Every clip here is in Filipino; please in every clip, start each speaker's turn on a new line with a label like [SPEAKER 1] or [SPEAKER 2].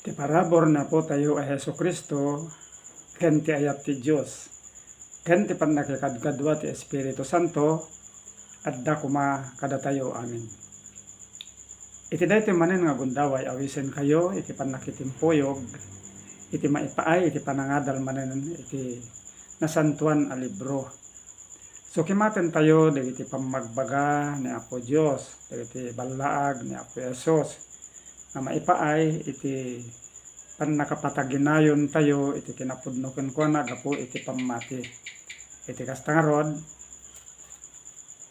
[SPEAKER 1] Ti parabor na po tayo ay Heso Kristo, ken ti ayat ti Diyos, ken ti panakikadkadwa ti Espiritu Santo, adda kuma kada tayo amin. Iti daytoy manen nga gundaway awisen kayo, iti panakitimpuyog, iti maipaay, iti panangadal manen, iti nasantuan a libro. So kimaten tayo, dagiti pamagbaga ni Apo Diyos, dagiti balaag ni Apo Yesus, na maipaay, iti panakapataginayon tayo, iti kinapudnoken ko na, gapo iti pamati. Iti kastangarod,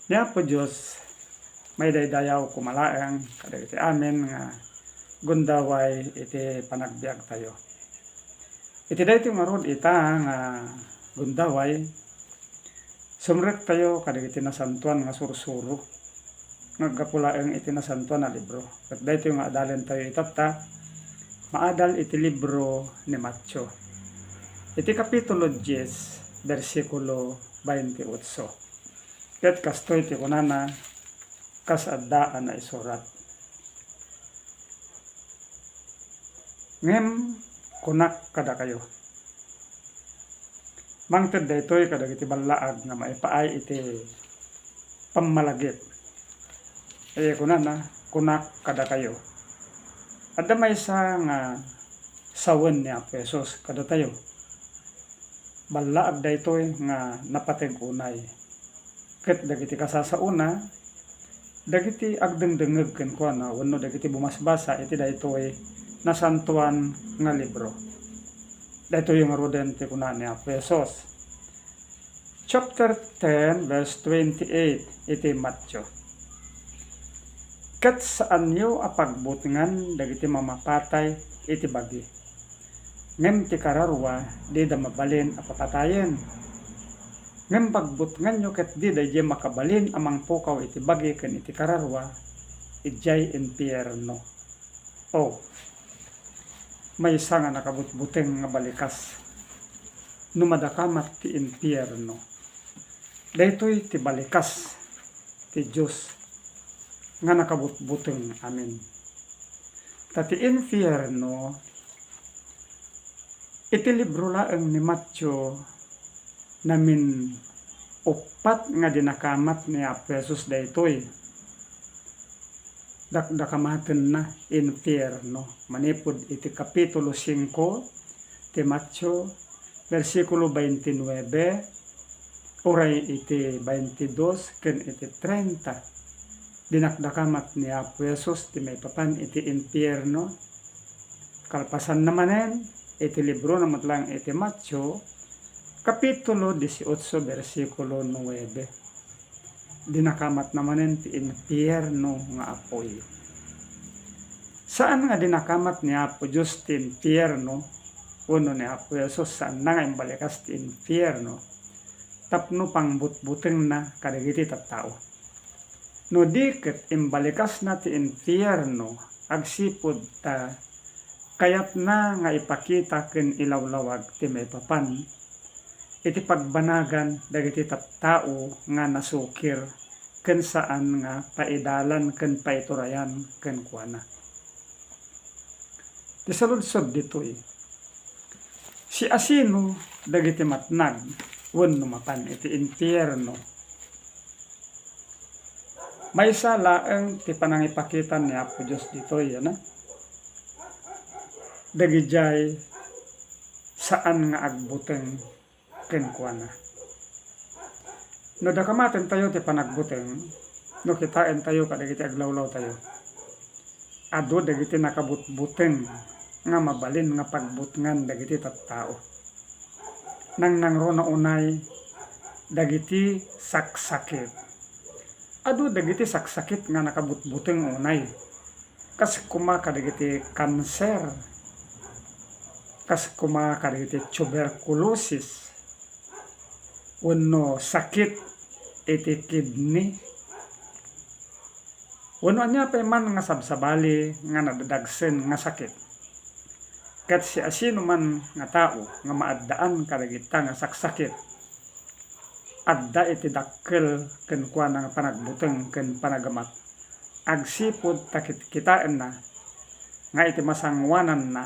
[SPEAKER 1] ni Apo Diyos, may daydayaw kumalaeng, kadagiti amin nga gundaway, iti panagbiag tayo. Iti daytoy marod ita nga gundaway, sumrek tayo kadagiti nasantuan nga sursuro, nagkapulaeng iti nasantuan na libro. At daytoy nga adalen tayo itata, maadal iti libro ni Matthew. Iti kapitulo 10, versikulo 28. Ket kastoy ti kunana, kas addaan na isurat. Ngem kunak kada kayo. Mangted daytoy kadagiti balaag nga maipaay iti pammalagip. Kunana, kunak kada kayo. Adda maysa nga sawen ni Apo Hesus kada tayo. Balaag daytoy nga napateg unay. Ket dagiti kasasauna, dagiti agdengdengeg ken kuana wenno dagiti bumasbasa iti daytoy nasantuan nga libro. Daytoy yung roden ti kuna ni Apo Hesus. Chapter 10 verse 28 iti Matthew. Ket saan yo apagbutingan dagiti mamapatay iti bagi. Ngem ti kararwa di da mabalin a papatayen. Ngem pagbutngan nyo ket di dayjay makabalin amang pukaw iti bagi ken iti kararwa, ijay impierno. May isa nga nakabutbuteng nga balikas, numadakamat ti impierno. Daytoy ti balikas ti Diyos nga nakabutbuteng amin. Tati impierno, iti libro laeng ni Matthew, namin upat nga dinakamat ni Apo Hesus daytoy. Dakamaten na infierno. Manipod iti kapitulo 5 ti Matthew versikulo 29 uray iti 22 ken iti 30. Dinakdakamat ni Apo Hesus ti maipapan iti infierno. Kalpasan namanen iti libro na matlang iti Matthew kapitulo 18 versikulo 9. Dinakamat namanen ti infierno nga apoy. Saan nga dinakamat ni Apo Diyos ti infierno? Uno ni Apo Hesus saan na nga imbalikas ti infierno? Tapno pang butbuteng na kadagiti tattao. No diket imbalikas na ti infierno, agsipod ta kayat na nga ipakita ken ilawlawag ti maipapan iti pagbanagan dagiti tattao nga nasukir ken saan nga paidalan ken paiturayan ken kuana. Ti saludsod ditoy, si asino dagiti matnag wenno mapan iti infierno. Maysa laeng ti panangipakitan ni Apo Dios ditoy dagijay saan nga agbuteng ken kuana. No dakamaten tayo ti panagbuteng, no kitain tayo kadagiti aglawlaw tayo. Adu dagiti nakabutbuteng nga mabalin nga pagbutngan dagiti tattao. Nang rona unay dagiti saksakit. Adu dagiti saksakit nga nakabutbuteng unay. Kas kuma kadagiti kanser. Kas kuma kadagiti tuberculosis. Wenno sakit iti kidney. Wenno anya pa man nga sabsabali nga nadadagsen nga sakit. Ket si asino man nga tao nga maaddaan kadagita nga saksakit, adda iti dakkel ken kuana nga panagbuteng ken panagamat. Agsipud takit kitaan na nga iti masangwanan na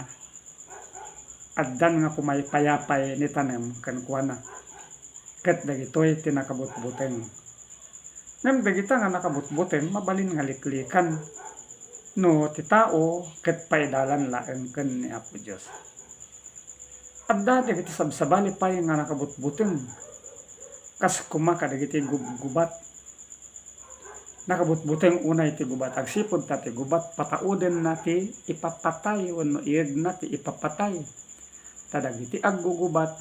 [SPEAKER 1] addan nga pumaypayapay ni tanem ken kuana ket dagitoy tinakabutbuteng. Ngem dagita nga nakabutbuteng mabalin nga liklikan no ti tao ket paidalan laeng ken ni Apo Dios. Adda dagiti sabsabali pay nga nakabutbuteng kas kuma kadagiti gubat. Nakabutbuteng unay ti gubat agsipud ta ti gubat patauden na ti ipapatay wenno iyeg na ti ipapatay. Tadagiti aggugubat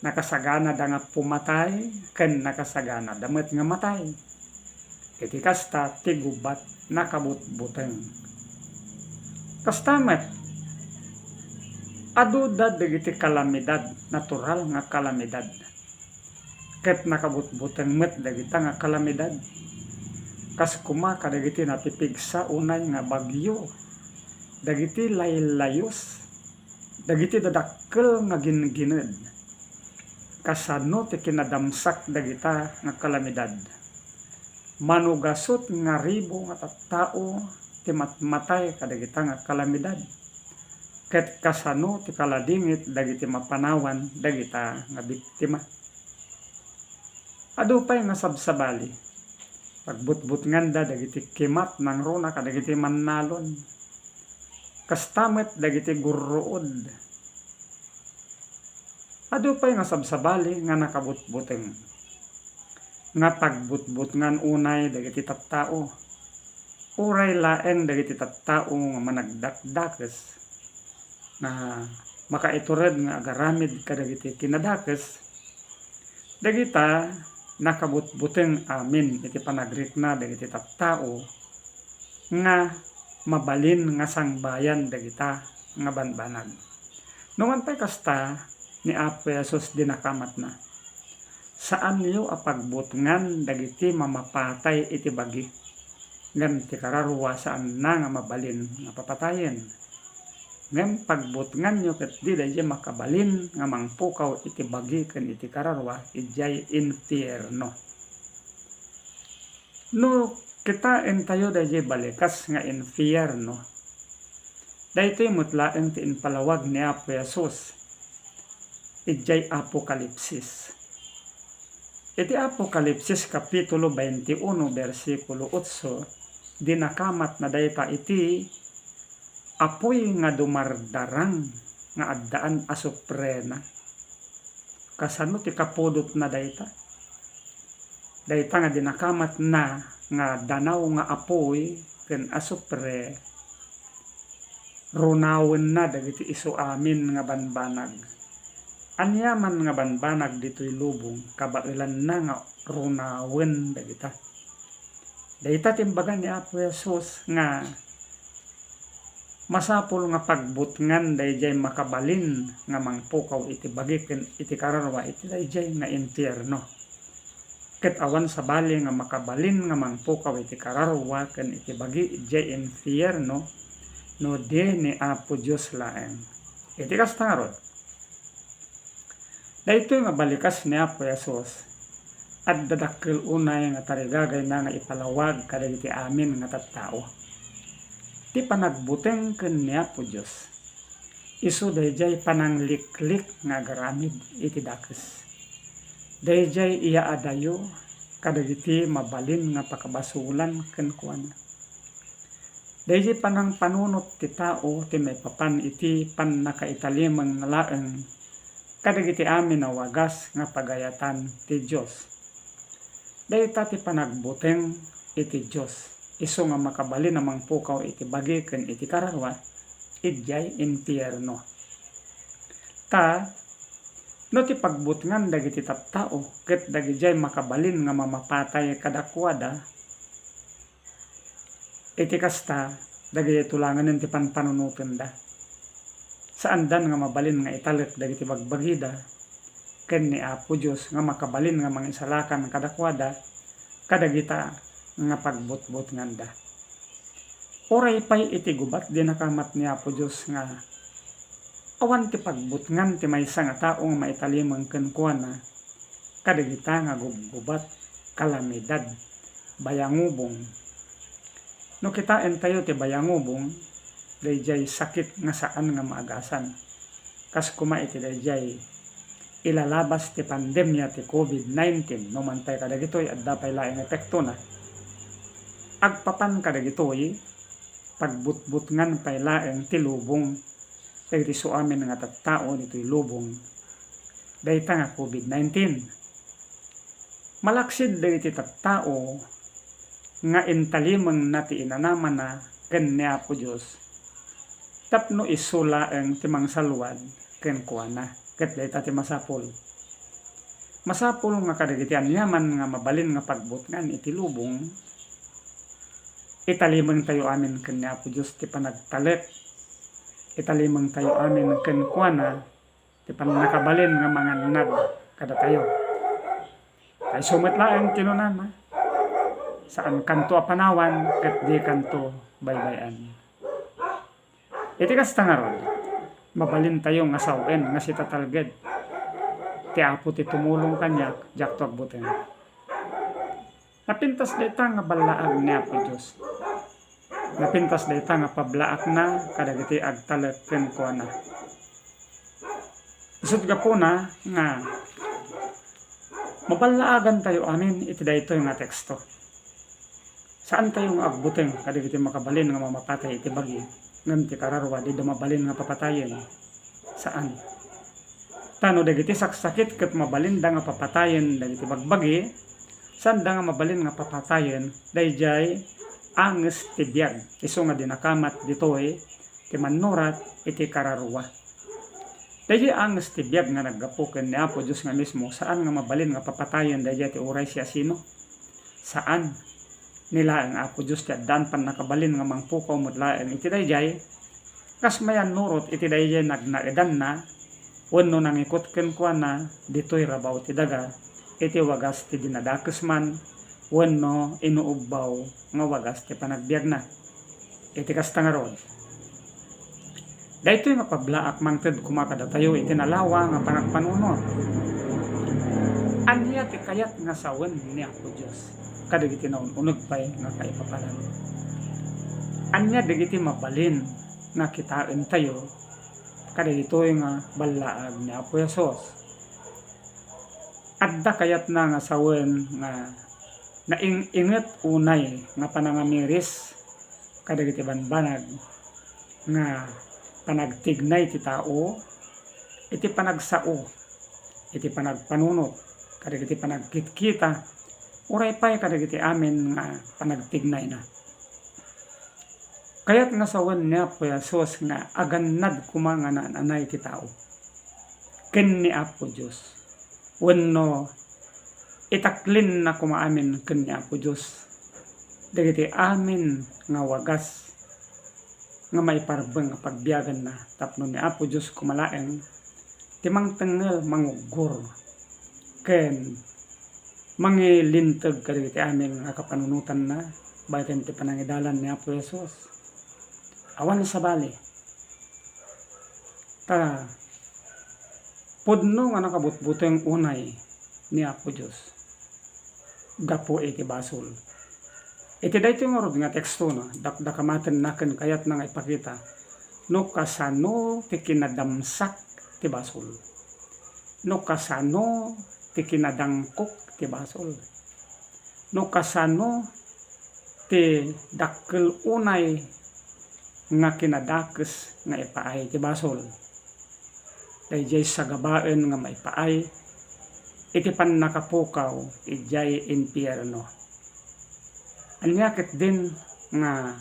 [SPEAKER 1] nakasagana da nga pumatay ken nakasagana damet nga matay. Iti kasta ti gubat nakabutbuteng. Kastamet adu dagiti kalamidad, natural nga kalamidad. Ket nakabutbuteng met dagita nga kalamidad. Kas kuma kadagiti napipigsa unay nga bagyo. Dagiti laylayos. Dagiti dadakkel nga gingined. Kasano ti kinadamsak dagita nga kalamidad. Manugasot nga ribo nga tattao ti matmatay kadagita nga kalamidad. Ket kasano ti kaladingit dagiti mapanawan dagita nga biktima. Adu pay nga sabsabali. Pagbutbutnganda dagiti kimat nang runa kadagiti mannalon. Kastamet dagiti gurruod. Adu pay nga sabsabali nga nakabutbuteng. Nga pagbutbutngan unay dagiti tattao. Uray laeng dagiti tattao nga managdakdakes na makaitured nga agaramid kadagiti kinadakes. Dagita nakabutbuteng amin iti panagrikna dagiti tattao nga mabalin nga sangbayan dagita nga banbanag. Nungan pay kasta ni Apo Jesus dinakamat na. Saan niyo apagbutngan dagiti mamapatay iti bagi. Ngem ti kararwa saan na nga mabalin nga papatayen. Ngem pagbutngan niyo ket di dayjay makabalin nga mangpukaw iti bagi ken iti kararwa ijay infierno. No kita entayo dayjay balikas nga infierno. Daytoy mutlaeng ti inpalawag ni Apo Jesus. Ijay Apokalipsis. Iti Apokalipsis kapitulo 21 bersikulo 8 dinakamat na dayta iti apoy nga dumardarang nga addaan asuprena. Kasano ti kapudot na dayta? Dayta nga dinakamat na nga danaw nga apoy ken asupre runawen na dagiti isu amin nga banbanag. Anyaman nga banbanag ditoy lubong kabailan na nga runawen dagita. Dayta timbaga ni Apo Jesus nga masapul nga pagbutngan dayjay makabalin nga mangpukaw iti bagi ken iti kararwa iti dayjay nga infierno. Ket awan sabali nga makabalin nga mangpukaw iti kararwa ken iti bagi ijay infierno no de ni Apo Dios laeng. Iti kasta nga rod. Daytoy nga balikas ni Apo Jesus at dadakkel unay nga tarigagay na nga ipalawag kadagiti amin nga tattao. Ti panagbuteng ken ni Apo Dios isu dayjay panangliklik nga agaramid iti dakes. Dayjay iya adayo kadagiti mabalin nga pakabasulan ken kuana. Dayjay panang panunot ti tao ti maipapan iti pannakaitalimeng nga laeng kadagiti amin na wagas nga pagayatan ti Dios. Dayta ti panagbuteng iti Dios. Isu nga makabalin na mangpukaw iti bagi ken iti kararwa ijay infierno. Ta no ti pagbutngan dagiti tattao ket dagijay makabalin nga mamapatay kadakwada iti kasta dagiti tulanganen ti panpanunuten da. Saandan nga mabalin nga italek dagiti bagbagida ken ni Apo Dios nga makabalin nga mangisalakan kadakwada kadagita nga pagbutbutngan da. Oray pay iti gubat dinakamat ni Apo Dios nga awan ti pagbutngan ti maysa nga tao nga maitalimeng ken kuana kadagita nga gubat kalamidad bayangubong. No kita entayo ti bayangubong dayjay sakit nga saan nga maagasan. kas kuma iti dayjay ilalabas ti pandemya ti COVID-19 no mantay kadagitoy at dapay laing epekto na agpapan kadagitoy pagbutbutngan pay laing ti lubong dagiti suamin nga tattao ditoy lubong dayta nga COVID-19 malaksid dagiti tattao nga intalimeng na ti inanaman na ken ni Apo Dios tapno isula ang timang saluad ken kuana ket dayta ti masapol nga kadagiti anyaman nga mabalin nga pagbutngan iti lubong italimeng tayo amin ken ni Apo Dios ti panagtalek italimeng tayo amin ken kuana ti panakabalin nga mga nad kada tayo ay sumet laeng tinunan saan kanto apanawan ket di kanto baybayan. Iti kasta nga rod, mabalin tayo nga sawen nga si tatalged. Ti Apo ti tumulong kanya, jak to agbutin. Napintas dayta nga balaag ni Apo Dios. Napintas dayta nga pablaak na kadagiti agtalek ken kuana. Isut gapuna nga mabalaagan tayo amin iti daytoy nga teksto. Saan tayong agbuting kadagiti makabalin nga mamapatay iti bagi ngem ti kararwa di mabalin nga papatayen saan tano dagiti saksakit ket mabalin da nga papatayen dagiti bagbagi saan da nga mabalin nga papatayen dayjay anges ti biag isu nga dinakamat ditoy ti manurat iti kararwa dayjay anges ti biag nga naggapu ken ni Apo Dios nga mismo saan nga mabalin nga papatayen dayjay ti uray siya sino saan nila ang Apo Dios ti addan pan nakabalin nga mangpukaw mudlaeng iti dayjay kas mayan nurot iti dayjay nagnaedan na wenno nangikot ken kuana ditoy rabaw ti daga iti wagas ti dinadakes man wenno inuubbaw nga wagas ti panagbiag na iti kasta nga rod daytoy nga pablaak mangted kumakada tayo iti nalawa nga panagpanunot anya ti kayat nga sawen ni Apo Dios kadagiti naununog pay nga kaipapalan. Anya dagiti mabalin nga kitain tayo kadagitoy nga balaag ni Apo Hesus. Adda kayat na nga sawen nga nainget unay nga panangamiris kadagiti banbanag nga panagtignay ti tao iti panagsao iti panagpanunot kadagiti panagkitkita uray pay kadagiti amin nga panagtignay na. Kayat nga sawen ni Apo Hesus nga agannad kumanga na anay ti tao. Ken ni Apo Dios. Wenno itaklin na kumaamin ken ni Apo Dios. Dagiti amin nga wagas nga maiparbeng nga pagbiyagan na tapno ni Apo Dios kumalaeng timang tengel mangugur ken mangilintag kadagiti amin nga kapanunutan na baiten ti panangidalan ni Apo Hesus awan sa bali ta pudno nga nakabutbuteng unay ni Apo Dios gapo iti basol iti daytoy nga rod nga teksto no dakdakamaten naken kayat na nga ipakita no kasano ti kinadamsak ti basol no kasano ti kinadangkok ti basol no kasano ti dakkel unay nga kinadakes nga ipaay ti basol dayjay sagabaen nga maipaay iti pannakapukaw ijay impyerno anyakit din nga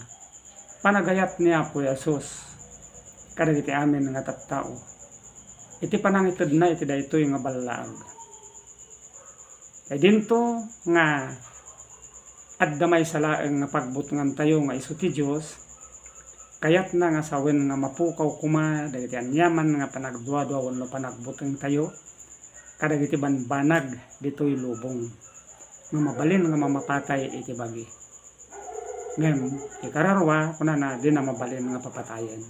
[SPEAKER 1] panagayat ni Apo Hesus kadagiti amin nga tattao iti panangited na iti daytoy nga balaag kay dinto nga addamay salaeng nga pagbutngan tayo nga isu ti Dios kayat na nga sawen nga mapukaw kuma dagiti anyaman nga panagduadua wenno panagbuteng tayo kadagiti banbanag ditoy lubong nga mabalin nga mamapatay iti bagi ngem ti kararwa kunana di na mabalin nga papatayen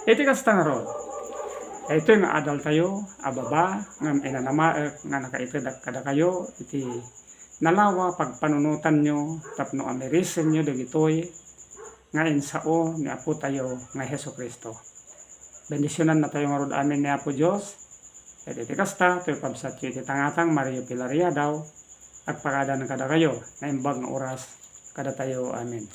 [SPEAKER 1] iti kasta nga rod ito nga adal tayo, ababa, nga inanamaek, nga nakaipidak kada kayo, iti nalawa pagpanunutan nyo, tapno amerisen nyo dagitoy, nga insao ni Apo tayo nga Hesus Kristo. bendisyonan na tayo nga rod amin ni Apo Diyos. Iti kasta, ito pabsatyo iti tangatang Mario Pilaria daw, at pagada ng kada kayo, na imbag ng oras, kada tayo, amin.